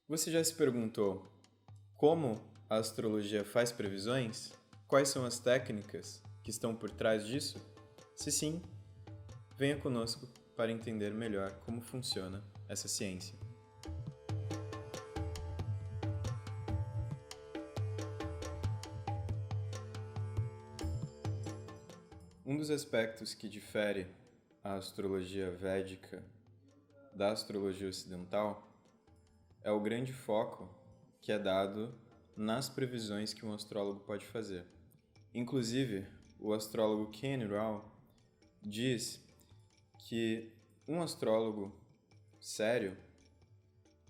Você já se perguntou como a astrologia faz previsões? Quais são as técnicas que estão por trás disso? Se sim, venha conosco para entender melhor como funciona essa ciência. Um dos aspectos que difere a astrologia védica da astrologia ocidental é o grande foco que é dado nas previsões que um astrólogo pode fazer. Inclusive, o astrólogo Ken Rao diz que um astrólogo sério,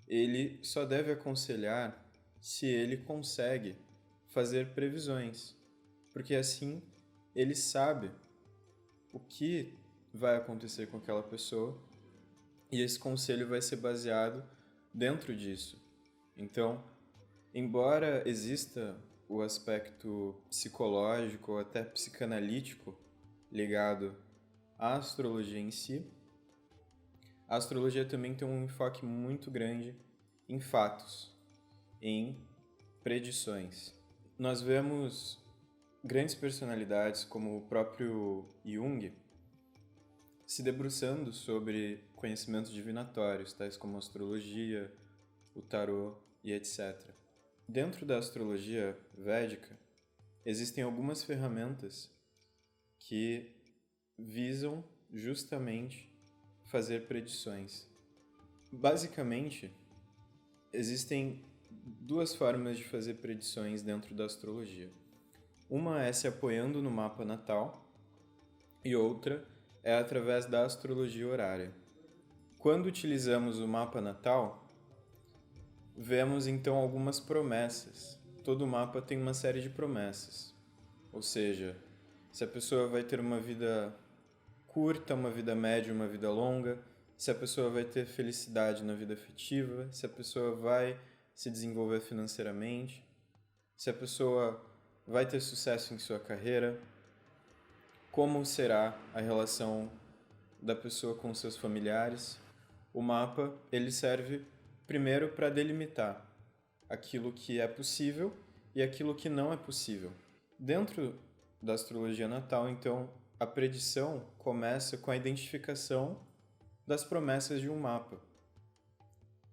ele só deve aconselhar se ele consegue fazer previsões, porque assim ele sabe o que vai acontecer com aquela pessoa e esse conselho vai ser baseado dentro disso. Então, embora exista o aspecto psicológico ou até psicanalítico ligado à astrologia em si, a astrologia também tem um enfoque muito grande em fatos, em predições. Nós vemos grandes personalidades como o próprio Jung se debruçando sobre conhecimentos divinatórios, tais como a astrologia, o tarô e etc. Dentro da astrologia védica, existem algumas ferramentas que visam justamente fazer predições. Basicamente, existem duas formas de fazer predições dentro da astrologia. Uma é se apoiando no mapa natal e outra é através da astrologia horária. Quando utilizamos o mapa natal, vemos então algumas promessas. Todo mapa tem uma série de promessas. Ou seja, se a pessoa vai ter uma vida curta, uma vida média, uma vida longa, se a pessoa vai ter felicidade na vida afetiva, se a pessoa vai se desenvolver financeiramente, se a pessoa vai ter sucesso em sua carreira, como será a relação da pessoa com seus familiares. O mapa, ele serve primeiro para delimitar aquilo que é possível e aquilo que não é possível. Dentro da astrologia natal, então, a predição começa com a identificação das promessas de um mapa,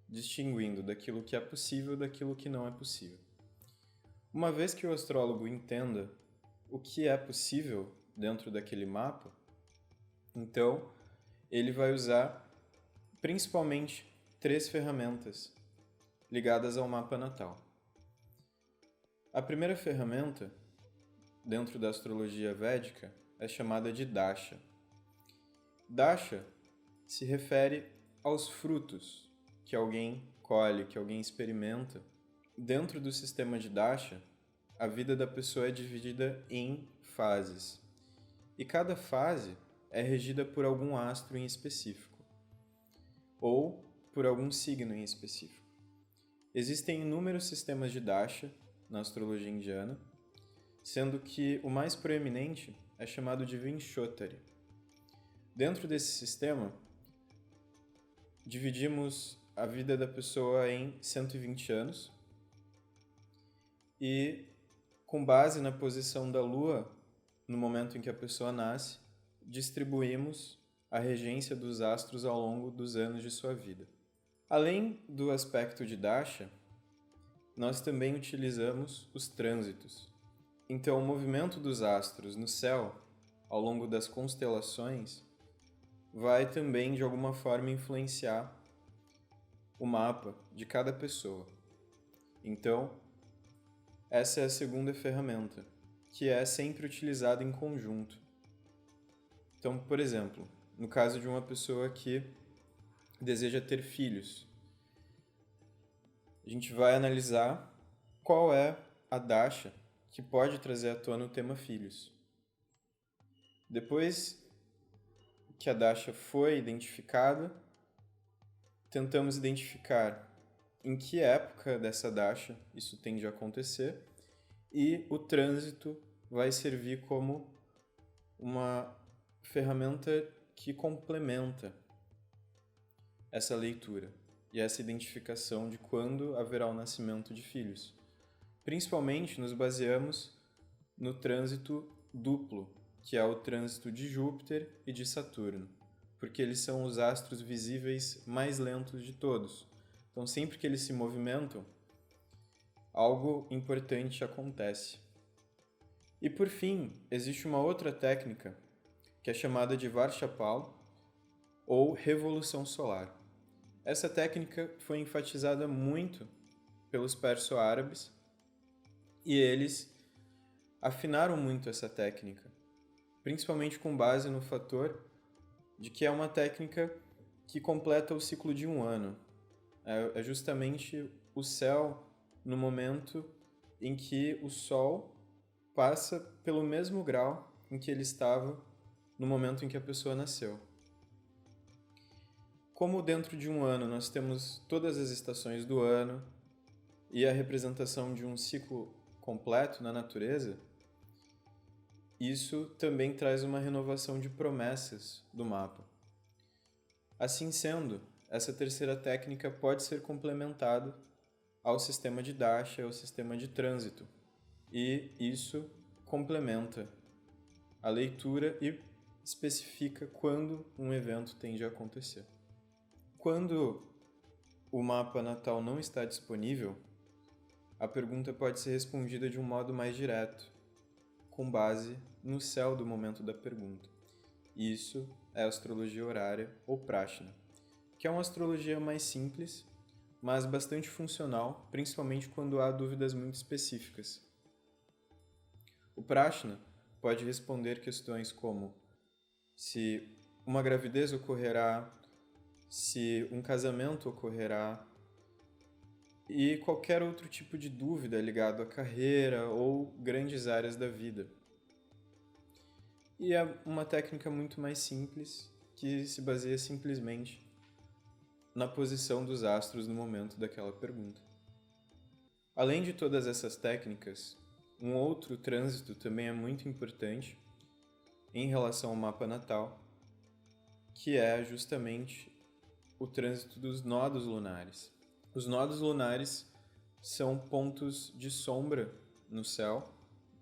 distinguindo daquilo que é possível daquilo que não é possível. Uma vez que o astrólogo entenda o que é possível dentro daquele mapa, então ele vai usar principalmente 3 ferramentas ligadas ao mapa natal. A primeira ferramenta, dentro da astrologia védica, é chamada de Dasha. Dasha se refere aos frutos que alguém colhe, que alguém experimenta. Dentro do sistema de Dasha, a vida da pessoa é dividida em fases. E cada fase é regida por algum astro em específico, ou por algum signo em específico. Existem inúmeros sistemas de Dasha na astrologia indiana, sendo que o mais proeminente é chamado de Vinchotari. Dentro desse sistema, dividimos a vida da pessoa em 120 anos e, com base na posição da Lua no momento em que a pessoa nasce, distribuímos a regência dos astros ao longo dos anos de sua vida. Além do aspecto de Dasha, nós também utilizamos os trânsitos. Então, o movimento dos astros no céu, ao longo das constelações, vai também de alguma forma influenciar o mapa de cada pessoa. Então, essa é a segunda ferramenta, que é sempre utilizada em conjunto. Então, por exemplo, no caso de uma pessoa que deseja ter filhos, a gente vai analisar qual é a Dasha que pode trazer à tona o tema filhos. Depois que a Dasha foi identificada, tentamos identificar em que época dessa Dasha isso tende a acontecer e o trânsito vai servir como uma ferramenta que complementa essa leitura. e essa identificação de quando haverá o nascimento de filhos. Principalmente nos baseamos no trânsito duplo, que é o trânsito de Júpiter e de Saturno, porque eles são os astros visíveis mais lentos de todos. Então, sempre que eles se movimentam, algo importante acontece. E por fim, existe uma outra técnica que é chamada de Varshapal ou revolução solar. Essa técnica foi enfatizada muito pelos perso-árabes e eles afinaram muito essa técnica, principalmente com base no fator de que é uma técnica que completa o ciclo de um ano. É justamente o céu no momento em que o Sol passa pelo mesmo grau em que ele estava no momento em que a pessoa nasceu. Como dentro de um ano nós temos todas as estações do ano e a representação de um ciclo completo na natureza, isso também traz uma renovação de promessas do mapa. Assim sendo, essa terceira técnica pode ser complementada ao sistema de Dasha, ao sistema de trânsito, e isso complementa a leitura e especifica quando um evento tende a acontecer. Quando o mapa natal não está disponível, a pergunta pode ser respondida de um modo mais direto, com base no céu do momento da pergunta. Isso é a astrologia horária ou Prashna, que é uma astrologia mais simples, mas bastante funcional, principalmente quando há dúvidas muito específicas. O Prashna pode responder questões como se uma gravidez ocorrerá, se um casamento ocorrerá, e qualquer outro tipo de dúvida ligado à carreira ou grandes áreas da vida. E é uma técnica muito mais simples, que se baseia simplesmente na posição dos astros no momento daquela pergunta. Além de todas essas técnicas, um outro trânsito também é muito importante em relação ao mapa natal, que é justamente o trânsito dos nodos lunares. Os nodos lunares são pontos de sombra no céu,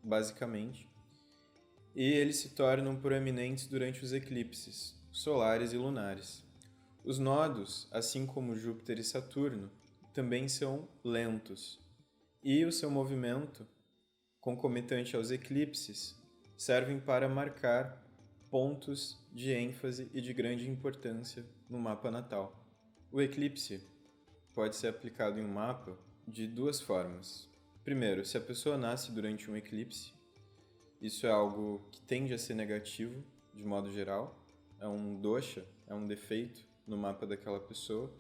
basicamente, e eles se tornam proeminentes durante os eclipses solares e lunares. Os nodos, assim como Júpiter e Saturno, também são lentos, e o seu movimento, concomitante aos eclipses, servem para marcar pontos de ênfase e de grande importância no mapa natal. O eclipse pode ser aplicado em um mapa de duas formas. Primeiro, se a pessoa nasce durante um eclipse, isso é algo que tende a ser negativo, de modo geral, é um dosha, é um defeito no mapa daquela pessoa.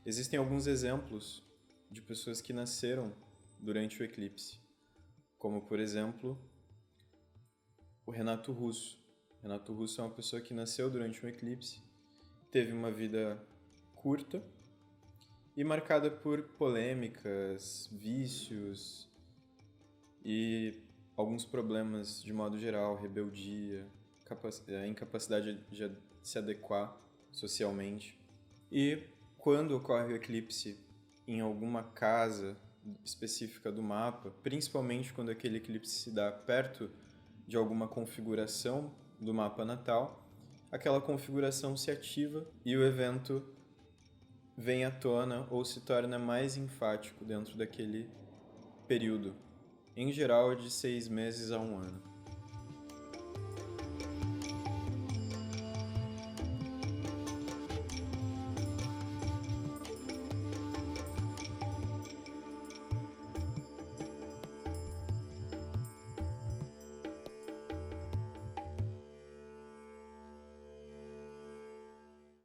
Existem alguns exemplos de pessoas que nasceram durante o eclipse, como, por exemplo, o Renato Russo. Renato Russo é uma pessoa que nasceu durante um eclipse, teve uma vida curta e marcada por polêmicas, vícios e alguns problemas de modo geral, rebeldia, incapacidade de se adequar socialmente. E quando ocorre o eclipse em alguma casa específica do mapa, principalmente quando aquele eclipse se dá perto de alguma configuração do mapa natal, aquela configuração se ativa e o evento vem à tona ou se torna mais enfático dentro daquele período, em geral de 6 meses a 1 ano.